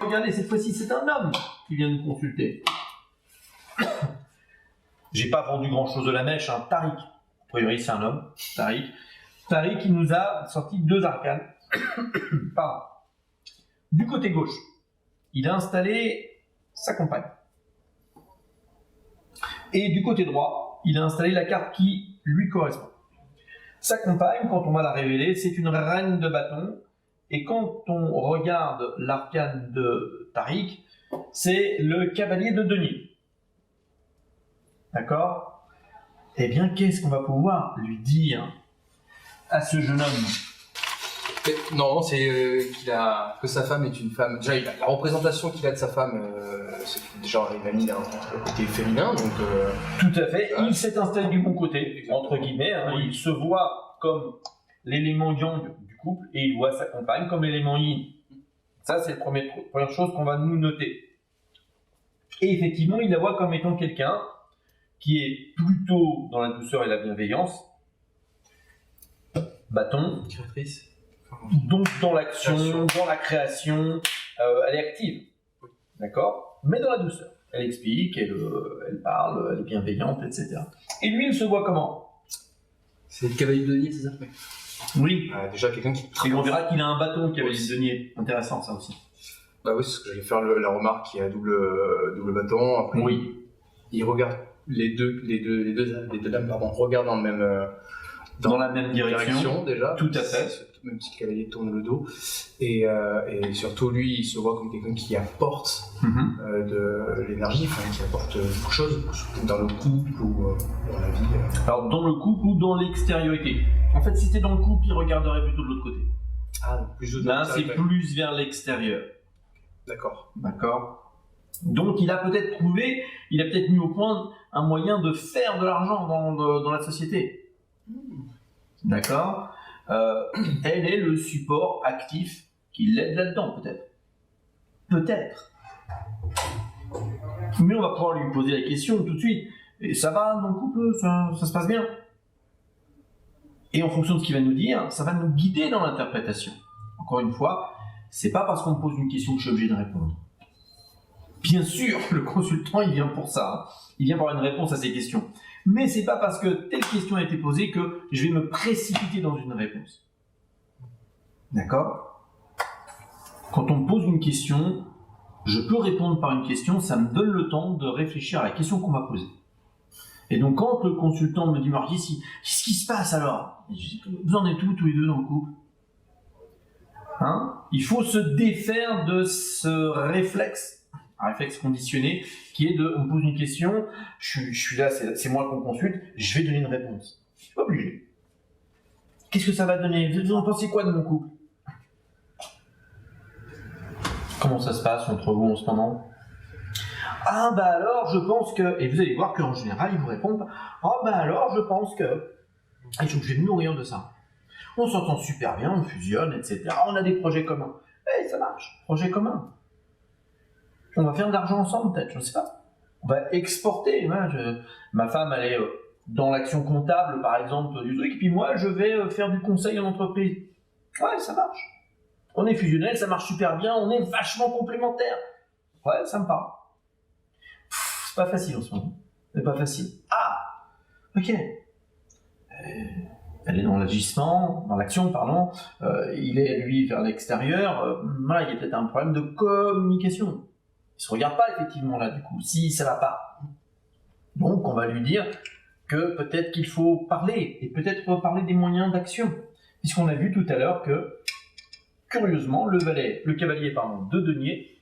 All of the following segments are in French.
Regardez, cette fois-ci, c'est un homme qui vient nous consulter. J'ai pas vendu grand-chose de la mèche, hein. Tariq. A priori, c'est un homme, Tariq. Tariq, il nous a sorti 2 arcanes. Pardon. Du côté gauche, il a installé sa compagne. Et du côté droit, il a installé la carte qui lui correspond. Sa compagne, quand on va la révéler, c'est une reine de bâton. Et quand on regarde l'arcane de Tariq, c'est le cavalier de denier. D'accord? Eh bien, qu'est-ce qu'on va pouvoir lui dire à ce jeune homme? Non, c'est que sa femme est une femme. Déjà, la représentation qu'il a de sa femme, c'est déjà il a mis un côté féminin, donc. Tout à fait. Il s'est installé du bon côté, entre guillemets. Hein. Oui. Il se voit comme l'élément yang du couple et il voit sa compagne comme l'élément yin. Ça, c'est la première chose qu'on va nous noter. Et effectivement, il la voit comme étant quelqu'un qui est plutôt dans la douceur et la bienveillance. Bâton. Créatrice. Donc dans l'action, dans la création, elle est active, d'accord? Mais dans la douceur. Elle explique, elle parle, elle est bienveillante, etc. Et lui, il se voit comment? C'est le cavalier de denier, c'est ça? Oui. Déjà quelqu'un qui... Et on verra qu'il a un bâton, cavalier de denier. Intéressant ça aussi. Bah oui, c'est ce que j'allais faire la remarque qui a double bâton. Après, oui. Il regarde les deux dames, pardon, regardent dans la même direction déjà. Tout à fait. Même si le cavalier tourne le dos. Et surtout, lui, il se voit comme quelqu'un qui apporte de l'énergie, qui apporte beaucoup de choses, dans le couple ou dans la vie. Alors, dans le couple ou dans l'extériorité. En fait, si c'était dans le couple, il regarderait plutôt de l'autre côté. Ah, donc plus de là, c'est plus vers l'extérieur. D'accord. D'accord. Donc, il a peut-être mis au point un moyen de faire de l'argent dans la société. D'accord. Elle est le support actif qui l'aide là-dedans, peut-être. Peut-être. Mais on va pouvoir lui poser la question tout de suite. Et ça va dans le couple, ça se passe bien. Et en fonction de ce qu'il va nous dire, ça va nous guider dans l'interprétation. Encore une fois, c'est pas parce qu'on me pose une question que je suis obligé de répondre. Bien sûr, le consultant, il vient pour ça. Hein. Il vient pour une réponse à ces questions. Mais c'est pas parce que telle question a été posée que je vais me précipiter dans une réponse. D'accord? Quand on me pose une question, je peux répondre par une question, ça me donne le temps de réfléchir à la question qu'on m'a posée. Et donc quand le consultant me dit « Marquis, qu'est-ce qui se passe alors ?» Je dis « Vous en êtes où tous les deux dans le couple ?» Hein? Il faut se défaire de ce réflexe, un réflexe conditionné, qui est de, on me pose une question, je suis là, c'est moi qu'on consulte, je vais donner une réponse. Je suis pas obligé. Qu'est-ce que ça va donner? Vous en pensez quoi de mon couple? Comment ça se passe entre vous en ce moment? Ah bah alors je pense que, et vous allez voir qu'en général ils vous répondent, ah bah alors je pense que, et je vais me nourrir de ça. On s'entend super bien, on fusionne, etc. On a des projets communs. Eh, ça marche, projet commun. On va faire de l'argent ensemble peut-être, je ne sais pas. On va exporter. Ma femme, elle est dans l'action comptable, par exemple, du truc, et puis moi, je vais faire du conseil en entreprise. Ouais, ça marche. On est fusionnel, ça marche super bien, on est vachement complémentaires. Ouais, ça me parle. C'est pas facile en ce moment. C'est pas facile. Ah, ok. Elle est dans l'agissement, dans l'action, pardon. Il est, lui, vers l'extérieur. Voilà, il y a peut-être un problème de communication. Il se regarde pas effectivement là du coup, si ça va pas. Donc on va lui dire que peut-être qu'il faut parler, et peut-être parler des moyens d'action. Puisqu'on a vu tout à l'heure que, curieusement, le cavalier de denier,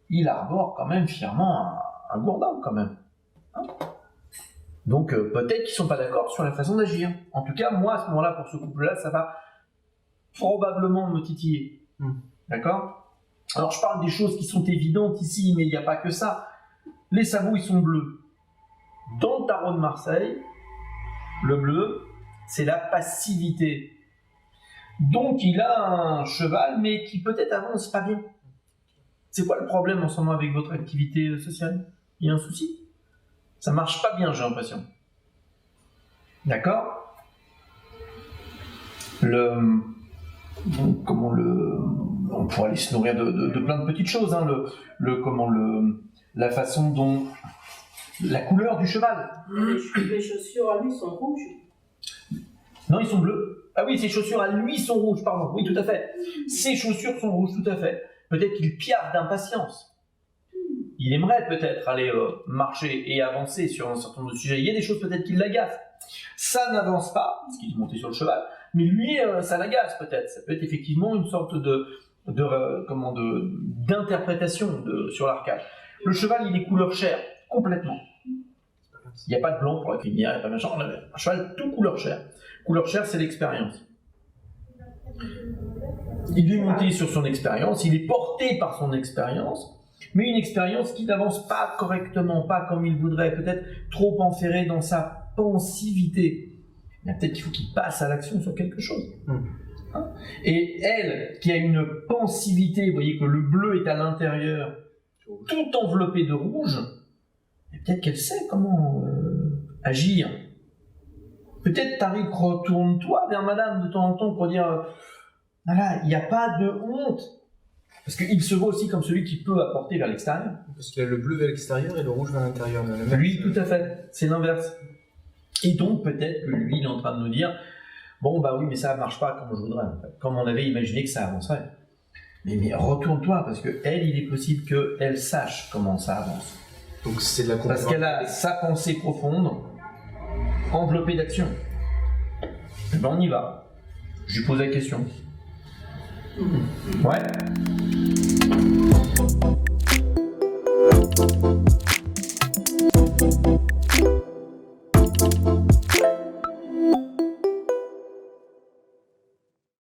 il arbore quand même fièrement un gourdin quand même. Hein? Donc peut-être qu'ils sont pas d'accord sur la façon d'agir. En tout cas, moi à ce moment-là, pour ce couple-là, ça va probablement me titiller. D'accord ? Alors je parle des choses qui sont évidentes ici, mais il n'y a pas que ça. Les sabots, ils sont bleus. Dans le tarot de Marseille, le bleu, c'est la passivité. Donc il a un cheval, mais qui peut-être avance pas bien. C'est quoi le problème en ce moment avec votre activité sociale? Il y a un souci? Ça marche pas bien, j'ai l'impression. D'accord? Donc, on pourrait aller se nourrir de plein de petites choses, hein, la façon dont la couleur du cheval. Les chaussures à lui sont rouges. Non, ils sont bleus. Ah oui, ses chaussures à lui sont rouges, pardon. Oui, tout à fait. Ses chaussures sont rouges, tout à fait. Peut-être qu'il piaffe d'impatience. Il aimerait peut-être aller marcher et avancer sur un certain nombre de sujets. Il y a des choses peut-être qui l'agacent. Ça n'avance pas, parce qu'il est monté sur le cheval, mais lui, ça l'agace peut-être. Ça peut être effectivement une sorte d'interprétation sur l'arcade. Le cheval, il est couleur chair, complètement. Il n'y a pas de blanc pour la crinière, il n'y a pas de machin. Un cheval tout couleur chair. Couleur chair, c'est l'expérience. Il est monté sur son expérience, il est porté par son expérience, mais une expérience qui n'avance pas correctement, pas comme il voudrait, peut-être trop enferré dans sa pensivité. Peut-être qu'il faut qu'il passe à l'action sur quelque chose. Hein? Et elle, qui a une pensivité, vous voyez que le bleu est à l'intérieur, tout enveloppé de rouge, peut-être qu'elle sait comment agir. Peut-être, Tariq, retourne-toi vers madame de temps en temps pour dire voilà, il n'y a pas de honte. Parce qu'il se voit aussi comme celui qui peut apporter vers l'extérieur. Parce qu'il a le bleu vers l'extérieur et le rouge vers l'intérieur. Lui, tout à fait, c'est l'inverse. Et donc, peut-être que lui, il est en train de nous dire bon, bah oui, mais ça ne marche pas comme je voudrais, en fait. Comme on avait imaginé que ça avancerait. Mais retourne-toi, parce qu'elle, il est possible qu'elle sache comment ça avance. Donc, c'est de la parce qu'elle a sa pensée profonde, enveloppée d'action. Et ben, on y va. Je lui pose la question. Ouais.